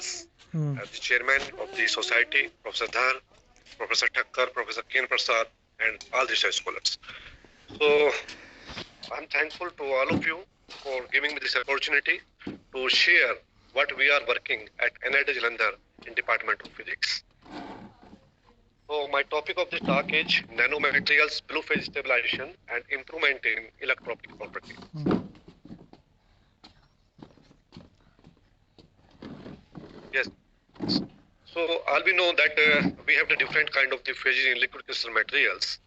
us, the chairman of the society, Professor Dhar, Professor Thakkar, Professor Ken Prasad, and all the research scholars. So I'm thankful to all of you for giving me this opportunity to share what we are working at NIT Jalandhar in Department of Physics. So my topic of this talk is nanomaterials, blue phase stabilization, and improvement in electro-optic property. Yes. So all we know that we have the different kind of the phases in liquid crystal materials.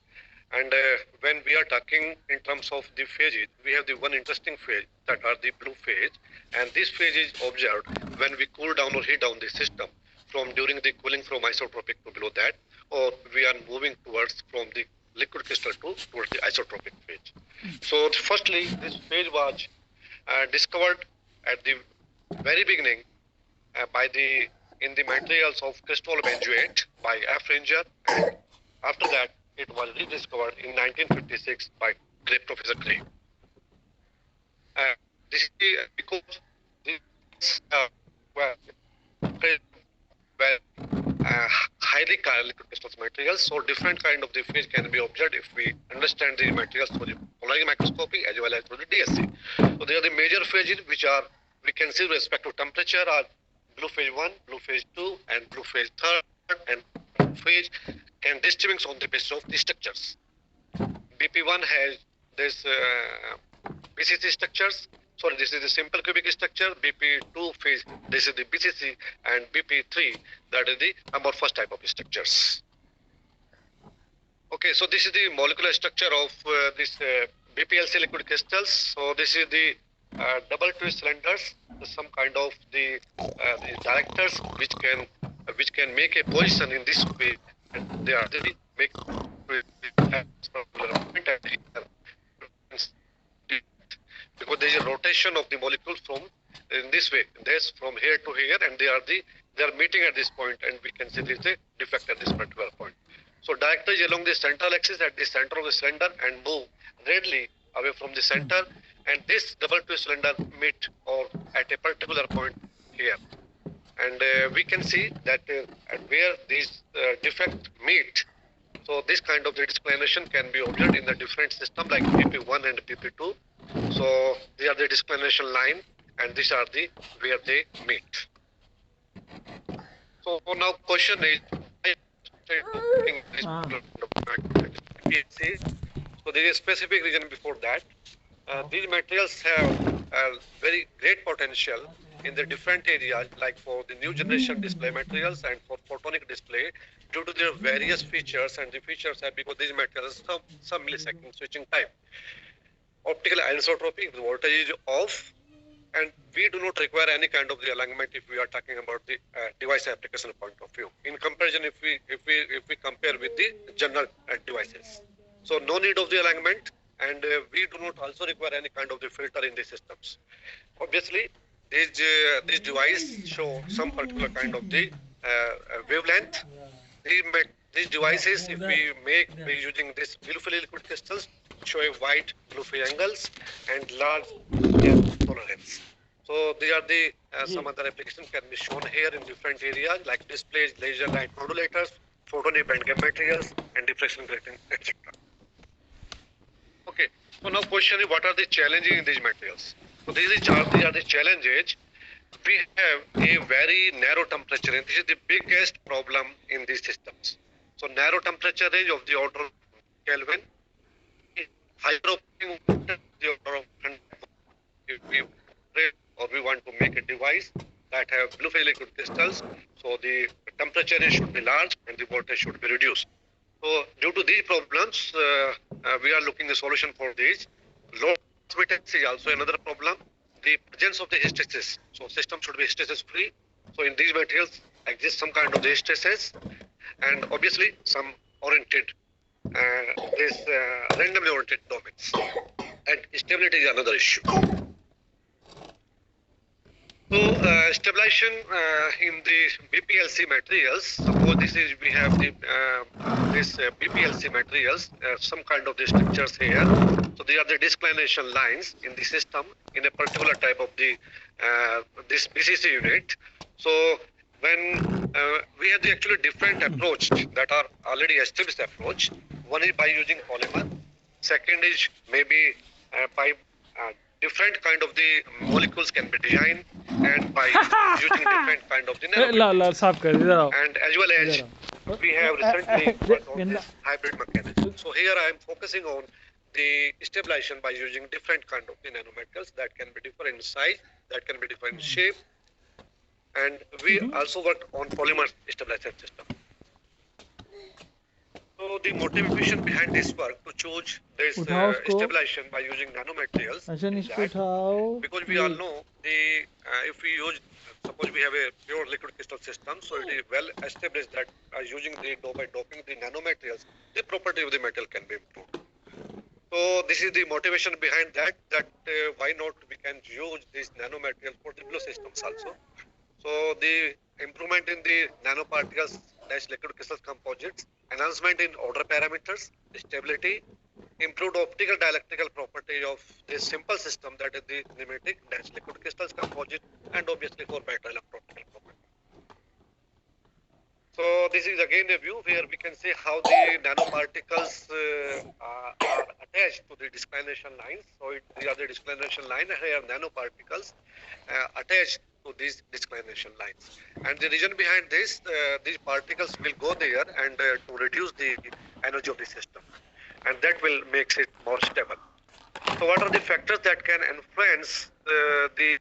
And when we are talking in terms of the phases, we have the one interesting phase that are the blue phase. And this phase is observed when we cool down or heat down the system from during the cooling from isotropic to below that, or we are moving towards from the liquid crystal towards the isotropic phase. So firstly, this phase was discovered at the very beginning in the materials of crystal benzoate by F. Ranger, and after that it was rediscovered in 1956 by Professor Gray. This is because these were highly liquid crystal materials, so different kind of the phase can be observed if we understand the materials through the polarizing microscopy as well as through the DSC. So they are the major phases which are we can see with respect to temperature are blue phase 1, blue phase 2, and blue phase 3rd, and phase can distinguish on the basis of the structures. BP1 has this BCC structures. Sorry, this is the simple cubic structure. BP2 phase, this is the BCC, and BP3, that is the amorphous type of structures. Okay, so this is the molecular structure of this BPLC liquid crystals. So this is the double twist cylinders, some kind of the directors which can make a position in this way, and they are the make because there is a rotation of the molecules from in this way. There's from here to here, and they are meeting at this point, and we can see there is a defect at this particular point. So director is along the central axis at the center of the cylinder and move readily away from the center, and this double twist cylinder meet or at a particular point here, and we can see that at where these defect meet. So this kind of the disclination can be observed in the different system like PP1 and PP2. So they are the disclination line, and these are the where they meet. So now question is, so there is a specific reason before that. These materials have very great potential in the different areas, like for the new generation display materials and for photonic display, due to their various features, and the features are because these materials have some millisecond switching time. Optical anisotropic, the voltage is off, and we do not require any kind of the alignment if we are talking about the device application point of view. In comparison, if we compare with the general devices, so no need of the alignment, and we do not also require any kind of the filter in the systems. Obviously, this device show some particular kind of the wavelength. These devices, if we make using this beautifully liquid crystals, show a wide blue phase angles and large tolerance. So these are the some other applications can be shown here in different areas like displays, laser light modulators, photonic band gap materials, and diffraction grating, etc. Okay, so now question is, what are the challenges in these materials? So these are the challenges. We have a very narrow temperature, and this is the biggest problem in these systems. So narrow temperature range of the order of Kelvin, higher of the order of 100. If we want to make a device that have blue phase liquid crystals, so the temperature range should be large and the voltage should be reduced. So due to these problems, we are looking a solution for these. Low transmittance is also another problem. The presence of the hysteresis. So system should be hysteresis free. So in these materials exist some kind of the hysteresis, and obviously some oriented, randomly oriented domains. And stability is another issue. So stabilization in the BPLC materials. Suppose we have the BPLC materials, some kind of the structures here. So they are the disclination lines in the system in a particular type of the this BCC unit. So when we have the actually different approach that are already established approach. One is by using polymer. Second is maybe by different kind of the molecules can be designed and by using different kind of the La La nanomaterials. साफ कर इधर आओ And as well as इधर आओ we have recently worked on गंदा this hybrid mechanism. So here I am focusing on the stabilization by using different kind of the nanomaterials that can be different in size, that can be different in shape, and we also worked on polymer stabilization system. So the motivation behind this work to choose this उठाओ उसको stabilization by using nanomaterials अच्छा is इसको that उठाओ because we all know the if we use suppose we have a pure liquid crystal system, so it is well established that using the by doping the nanomaterials, the property of the metal can be improved. So this is the motivation behind that. That why not we can use these nanomaterials for the blue systems also. So the improvement in the nanoparticles dash liquid crystal composites, enhancement in order parameters, stability, improved optical dielectrical property of this simple system, that is the nematic dash liquid crystals composite, and obviously for better electro-optical property. So this is again a view where we can see how the nanoparticles are attached to the declination lines. So these are the declination line, here nanoparticles attached to these declination lines. And the reason behind this, these particles will go there and to reduce the energy of the system. And that will makes it more stable. So what are the factors that can influence the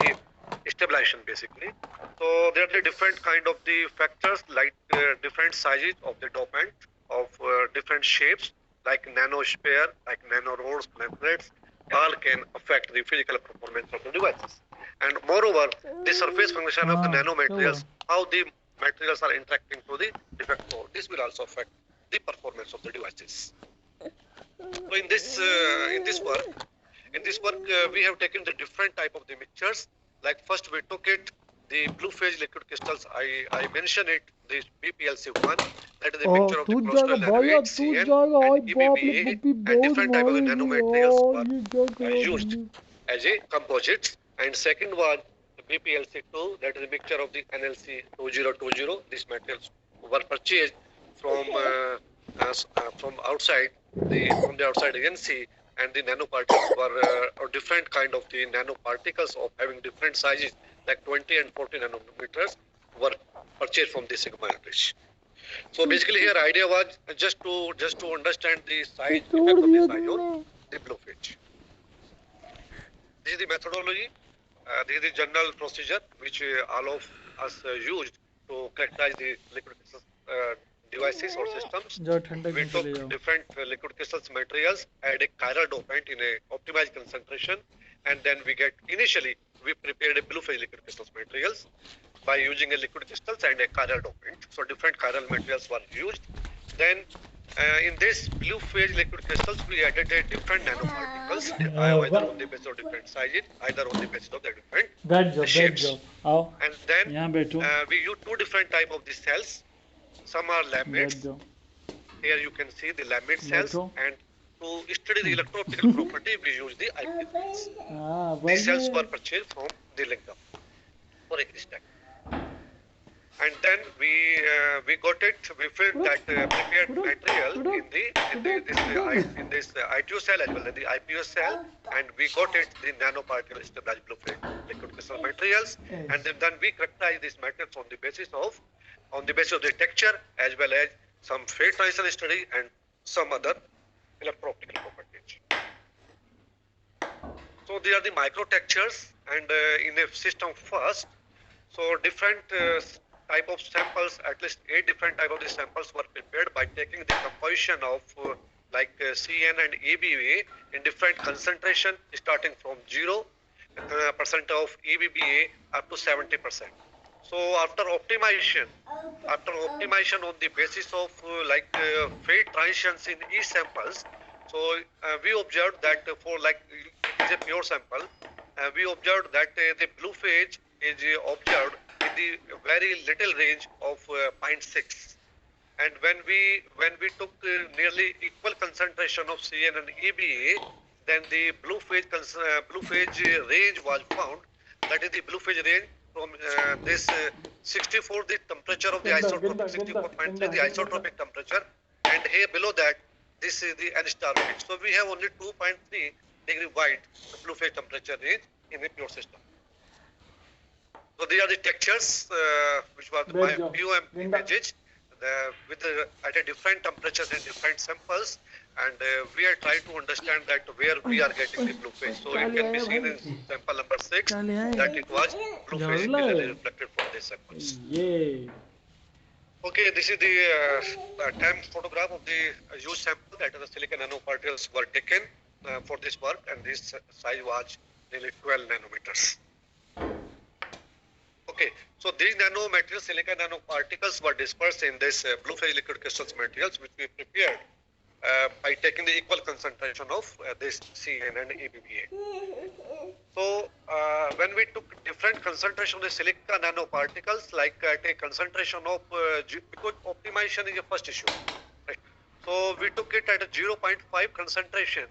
stabilization basically? So there are the different kind of the factors like different sizes of the dopant, of different shapes like nanosphere, like nanorods, membranes, all can affect the physical performance of the devices. And moreover, the surface function of the nanomaterials, how the materials are interacting to the defect mode, this will also affect the performance of the devices. So in this work, we have taken the different type of the mixtures. Like first we took it the blue phase liquid crystals. I mentioned it, this BPLC1, that is the mixture of the crystal nanoate, CN, and EBBA, and different type of the nanomaterials were used as a composites. And second one, the BPLC2, that is a mixture of the NLC 2020. These materials were purchased from outside from the outside NC, and the nanoparticles were different kind of the nanoparticles of having different sizes like 20 and 40 nanometers were purchased from the Sigma Enrich. So basically here idea was just to understand the size, effect of the size on the blue phase. This is the methodology. This is the general procedure which all of us used to characterize the liquid crystal devices or systems. We took different liquid crystals materials, add a chiral dopant in a optimized concentration, and then initially we prepared a blue phase liquid crystals materials by using a liquid crystals and a chiral dopant. So different chiral materials were used. Then in this blue phase liquid crystals, we added a different nanoparticles, either on the basis of different sizes, either on the basis of the different shapes. And then we use two different type of the cells. Some are laminates. Here you can see the laminate cells, and to study the electro-optical property, we use the IP cells. These cells were purchased from the Lingam for a crystal. And then we got it. We filled that prepared material in this ITO cell as well as the IPO cell, and we got it the nanoparticle stabilized blue phase liquid crystal materials, and then we characterize these materials on the basis of the texture as well as some phase transition study and some other electro-optical properties. So they are the micro textures, and in a system first, so different type of samples, at least 8 different type of the samples were prepared by taking the composition of CN and EBBA in different concentration, starting from 0% of EBBA up to 70%. So after optimization on the basis of phase transitions in each samples, so we observed that for it is a pure sample, we observed that the blue phase is observed in the very little range of 0.6. And when we took nearly equal concentration of CN and EBA, then the blue phase range was found. That is the blue phase range from this 64 the temperature of the isotropic, 64.3 the isotropic temperature, and here below that this is the N star range. So we have only 2.3 degree wide blue phase temperature range in the pure system. So these are the textures which were the POM images at a different temperatures in different samples, and we are trying to understand that where we are getting the blue phase. So it can be seen in sample number 6 that it was blue phase clearly reflected from these samples. Okay, this is the time photograph of the used sample that the silicon nanoparticles were taken for this work, and this size was nearly 12 nanometers. Okay, so these nanomaterials, silicon nanoparticles, were dispersed in this blue phase liquid crystals materials, which we prepared by taking the equal concentration of this CN and EBBA. So when we took different concentration of the silica nanoparticles, like at a concentration of, because optimization is the first issue, right? So we took it at a 0.5 concentration.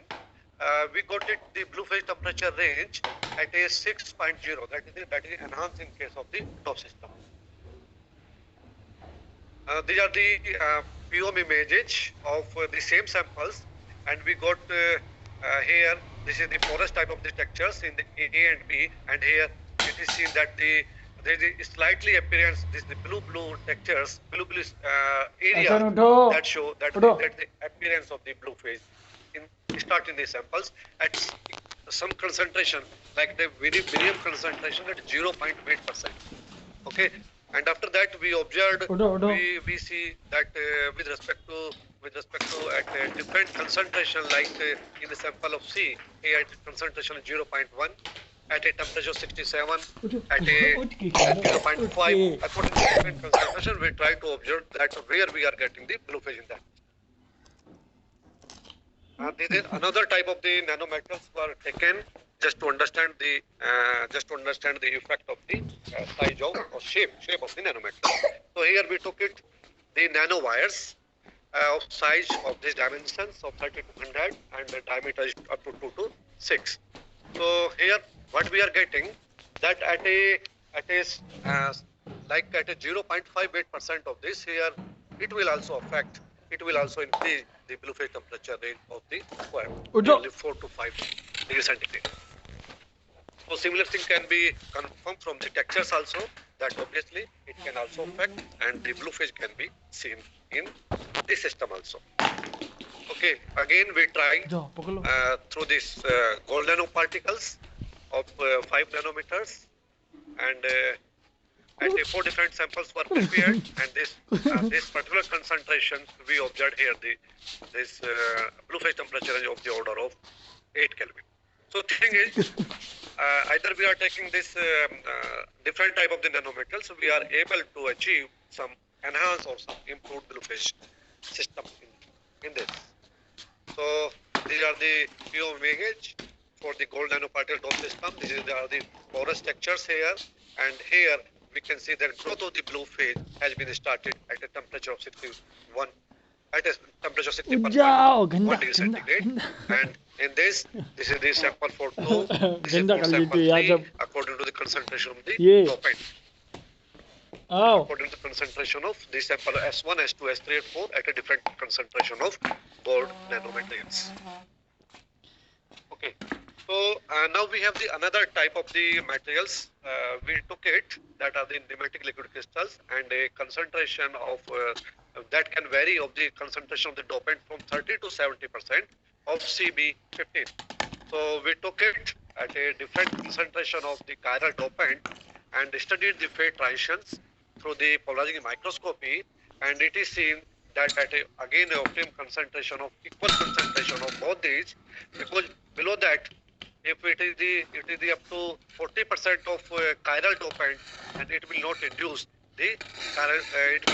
We got it the blue phase temperature range at a 6.0. That is enhanced in case of the top system. These are the POM images of the same samples, and we got here, this is the porous type of the textures in the A and B, and here it is seen that there is slightly appearance, this the blue textures, blue area that show that the appearance of the blue phase start in the samples at some concentration, like the very minimum concentration at 0.8%. Okay, and after that we observed, we see that with respect to at a different concentration, like in the sample of C, here at concentration of 0.1, at a temperature of 67, at a 0.5, according to different concentration, we try to observe that where we are getting the blue phase in that. This is another type of the nanometals were taken just to understand the effect of the size of or shape of the nanometal. So here we took it the nanowires of size of these dimensions of 30 to 100, and the diameter is up to 2 to 6. So here what we are getting that at a like at a 0.58% of this, here it will also affect. It will also increase the blue phase temperature range of the coil, only 4 to 5 degrees centigrade. So similar thing can be confirmed from the textures also, that obviously it can also affect, and the blue phase can be seen in this system also. Okay, again we try through this gold nanoparticles of 5 nanometers, and at 4 different samples were prepared, and this particular concentration we observed here this blue phase temperature of the order of 8 Kelvin. So the thing is, either we are taking this different type of the nanometals, so we are able to achieve some enhanced or some improved blue phase system in this. So these are the POM image for the gold nanoparticle dome system. These are the porous textures here, and here we can see that growth of the blue phase has been started at a temperature of 61, at a temperature of 60.1 degrees centigrade. And in this is the sample for 2, this is for sample 3, according to the concentration of the dopant. According to the concentration of the sample S1, S2, S3, and 4 at a different concentration of gold nanomaterials. Okay. So now we have the another type of the materials. We took it that are the nematic liquid crystals, and a concentration of that can vary of the concentration of the dopant from 30 to 70% of CB15. So we took it at a different concentration of the chiral dopant and studied the phase transitions through the polarizing microscopy, and it is seen that at again a optimum concentration of equal concentration of both these, because below that, if it is the up to 40% of chiral dopant, and it will not induce the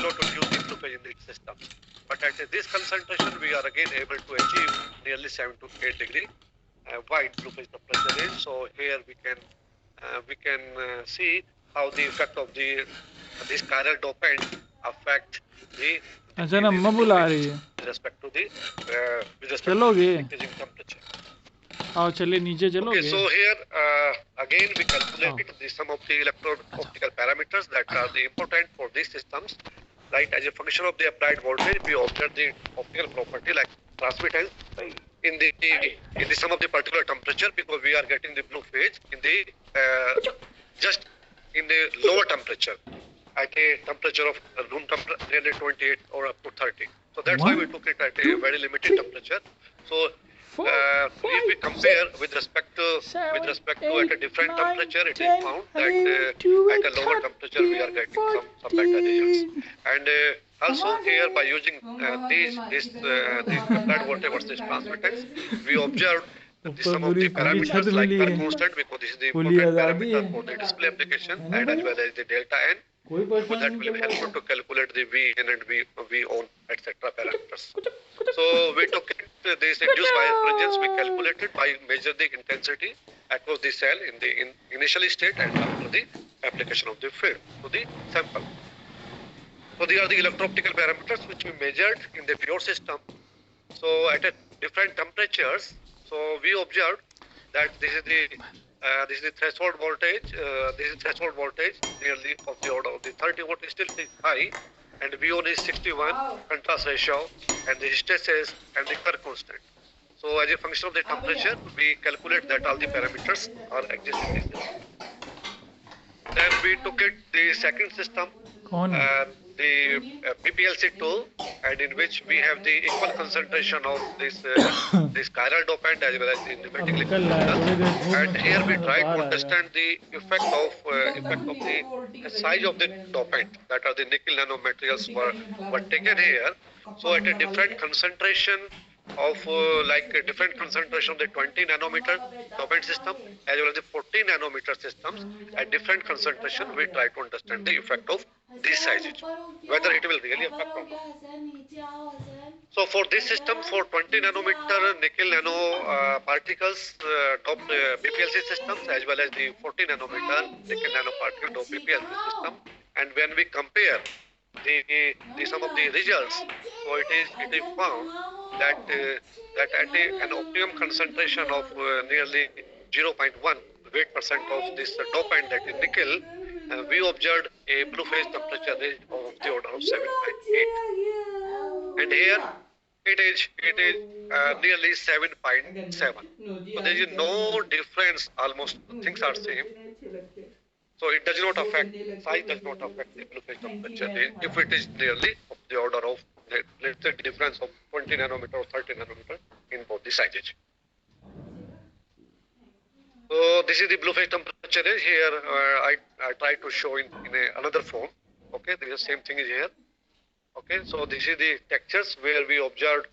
blue phase in the system. But at this concentration, we are again able to achieve nearly 7 to 8 degree wide blue phase temperature range. So here we can see how the effect of this chiral dopant affect the with respect to the increasing temperature. आओ चलिए नीचे Okay, चलोगे? so here again we calculate the sum of the electro-optical parameters that are the important for these systems. Right, as a function of the applied voltage, we observe the optical property like transmittance in the sum of the particular temperature, because we are getting the blue phase in the just in the lower temperature at a temperature of room temperature nearly 28 or up to 30. So that's why we took it at a very limited temperature. So if we compare with respect to at a different temperature, it is found that at a lower temperature we are getting some better results. And also here by using these applied voltage versus transmittance, we observed the sum of the parameters like curve constant, because this is the important parameter for the display application, and as well as the delta n, because that will be helpful to calculate the Vn and V on etc. parameters. So we took it, this induced birefringence we calculated by measure the intensity across the cell in the initial state and after the application of the field to the sample. So these are the electro-optical parameters which we measured in the pure system. So at a different temperatures, so we observed that this is the threshold voltage. This is threshold voltage nearly of the order of the 30 watt is still high, and V1 is 61, contrast ratio, and the hysteresis and the curve constant. So as a function of the temperature, we calculate that all the parameters are existing in this. Then we took it the second system, कौन है? the PPLC tool, and in which we have the equal concentration of this chiral dopant as well as the limiting liquid crystals. And here we try to understand the effect of the size of the dopant, that are the nickel nanomaterials were taken here. So at a different concentration of different concentration of the 20 nanometer dopant system as well as the 40 nanometer systems, at different concentration we try to understand the effect of these sizes, whether it will really affect or not. So for this system, for 20 nanometer nickel nano particles doped BPLC systems as well as the 40 nanometer nickel nanoparticle doped BPLC system, and when we compare the sum of the results, so it is found that at an optimum concentration of nearly 0.1 weight percent of this dopant, that is nickel, we observed a blue phase temperature range of the order of 7.8, and here it is nearly 7.7. So there is no difference, almost things are same. So it does not affect, size does not affect the blue phase temperature if it is nearly of the order of, let's say, difference of 20 nanometer or 30 nanometer in both the sizes. So this is the blue phase temperature range. Here I try to show in another form. Okay, the same thing is here. Okay, so this is the textures where we observed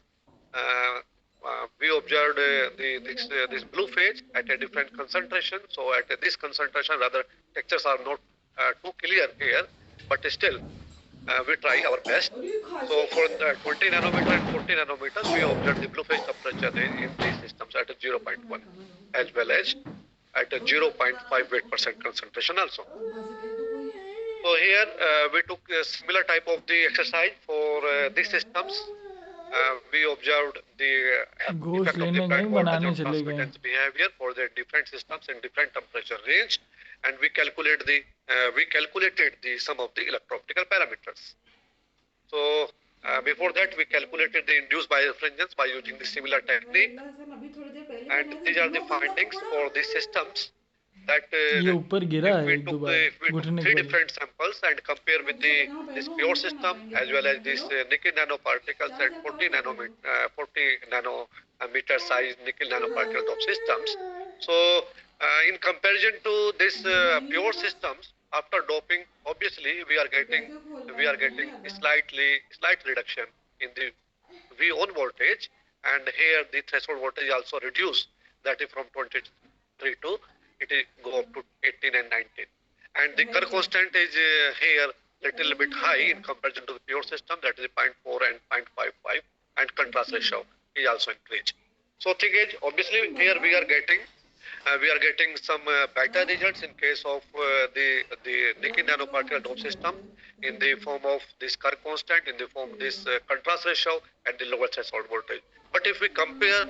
this blue phase at a different concentration. So at this concentration, rather textures are not too clear here, but still we try our best. So for the 20 nanometer and 40 nanometers, we observed the blue phase temperature range in these systems at a 0.1 as well as at a 0.5 weight percent concentration also. So here we took a similar type of the exercise for these systems. We observed the effect of the applied voltage on transmittance behavior for the different systems in different temperature range, and we calculated the sum of the electro-optical parameters. So before that, we calculated the induced birefringence by using the similar technique, and these are the findings for these systems. That ये ऊपर गिरा है एक दो बार we took 3 different samples and compare with this pure system as well as this nickel nanoparticles and 40 nanometer size nickel nanoparticles of systems. So in comparison to this pure systems, after doping, obviously we are getting a slight reduction in the V on voltage, and here the threshold voltage also reduced, that is from 23 to it is go up to 18 and 19, and the curve constant is here little bit high in comparison to the pure system, that is 0.4 and 0.55, and contrast ratio is also increased. So thing is, obviously here we are getting some better results in case of the nickel nanoparticle dome system in the form of this curve constant, in the form of this contrast ratio and the lower threshold voltage. But if we compare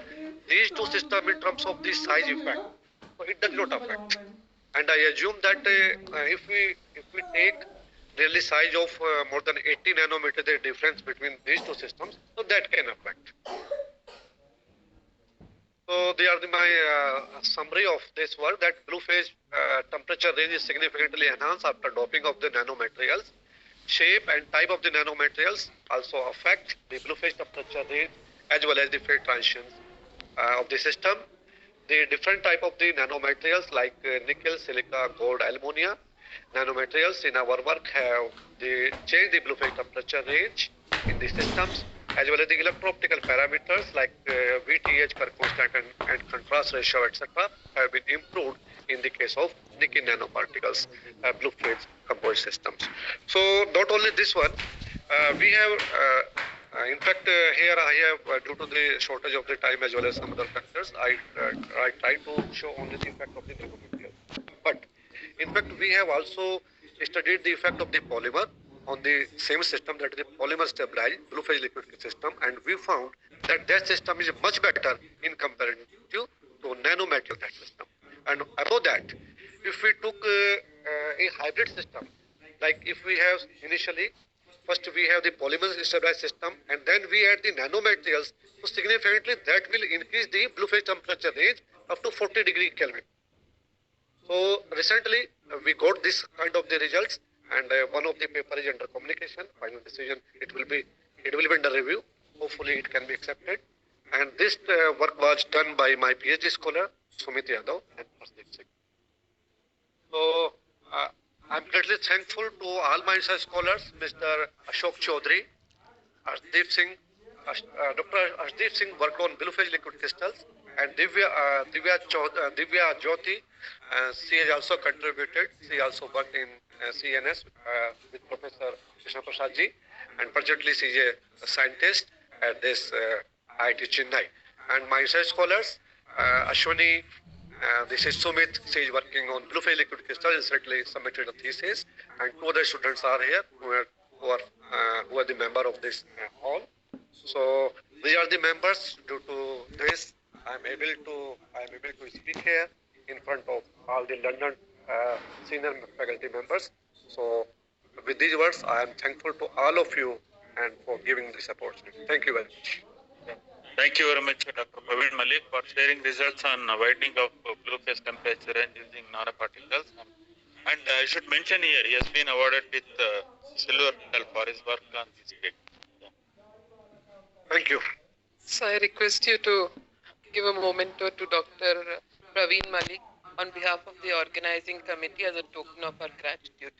these two systems in terms of the size effect, so it does not affect. And I assume that if we take really size of more than 80 nanometer, the difference between these two systems, so that can affect. So they are my summary of this work, that blue phase temperature range is significantly enhanced after doping of the nanomaterials. Shape and type of the nanomaterials also affect the blue phase temperature range as well as the phase transitions of the system. The different type of the nanomaterials like nickel, silica, gold, alumina nanomaterials in our work have they change the blue phase temperature range in the systems, as well as the electro-optical parameters like VTH, curve constant, and contrast ratio, etc. have been improved in the case of nickel nanoparticles, blue phase composite systems. So not only this one, we have in fact, here I have, due to the shortage of the time as well as some other factors, I try to show only the effect of the nanomaterial. But in fact, we have also studied the effect of the polymer on the same system, that is the polymer stabilized blue phase liquid system, and we found that that system is much better in comparison to nanomaterial that system. And above that, if we took a hybrid system, like if we have initially, first we have the polymer stabilized system and then we add the nanomaterials, so significantly that will increase the blue phase temperature range up to 40 degree Kelvin. So recently we got this kind of the results, and one of the paper is under communication. Final decision it will be under review. Hopefully it can be accepted. And this work was done by my PhD scholar Sumit Yadav and Hardeep Singh. So I'm greatly thankful to all my research scholars, Mr. Ashok Chaudhary, Hardeep Singh, Dr. Hardeep Singh worked on blue phase liquid crystals, and Divya Jyoti, she has also contributed. She also worked in CNS with Professor Krishna Prasad ji, and presently she is a scientist at this IIT Chennai. And my research scholars, Ashwani, this is Sumit, she is working on blue phase liquid crystal, recently submitted a thesis, and two other students are here who are the member of this hall. So these are the members. Due to this, I am able to speak here in front of all the London senior faculty members. So with these words, I am thankful to all of you and for giving this opportunity. Thank you very much. Thank you very much, Dr. Praveen Malik, for sharing results on widening of blue phase temperature range using nanoparticles. And I should mention here, he has been awarded with silver medal for his work on this cake. Thank you. So I request you to give a memento to Dr. Praveen Malik on behalf of the organizing committee as a token of our gratitude.